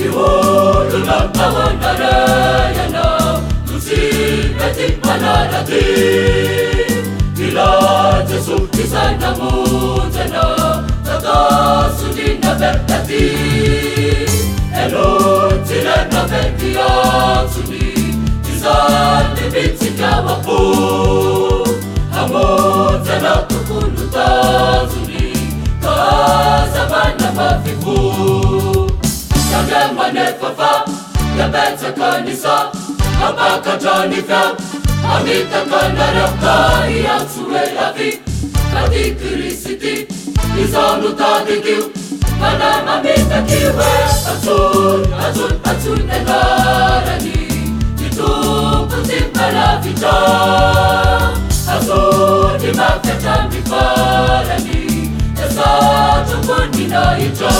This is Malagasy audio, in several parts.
olo nagtawanarayana Lusi manarati Ila Jesu kisanamutana Tagasulina vertati Elo tirena vertiatsuni Izani bitsikawapu Hamutana tukulutazuni Kazamana mafifu Yagemane fafa Yabetsa kanisa Abaka janifya Amita kandarakta Iyatsue yavi Kadi kirisiti Izanu tadikiu Kanama mita kiwe Atsun enarani Ituputi malavita Atsun imakata mifarani Esa tukunina ita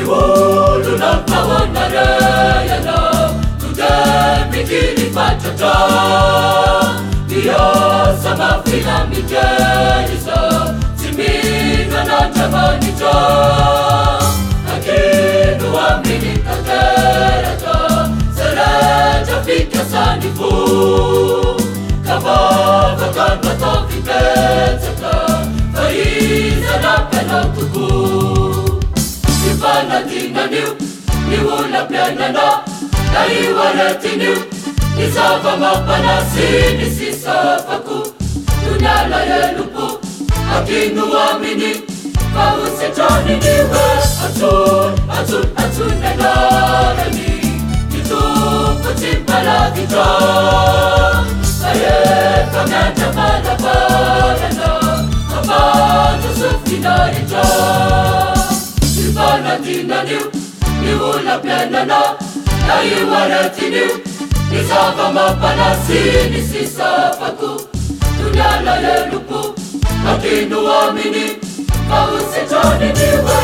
olo nagtawanarayana Tudemikini pachata Dia sama filamiterisa Simina na jamanita Akinu amini katerata Sereja fikya sanifu Kamava kanata viketaka Faiza na penatuku Ivanatina niu, niula pianana Naiwaretiniu, nisava mapanasini sisafaku Dunyala yelupu, akinu amini Kausechani niwe Atsun enarani Nitupu timpala vita Aye kamenta malabarana Amatu sufina ita Ivanatina niu, niula pianana Naiwaretiniu, nisava mapanasini sisafaku Dunyala yelupu, akinu amini Kausechani niwe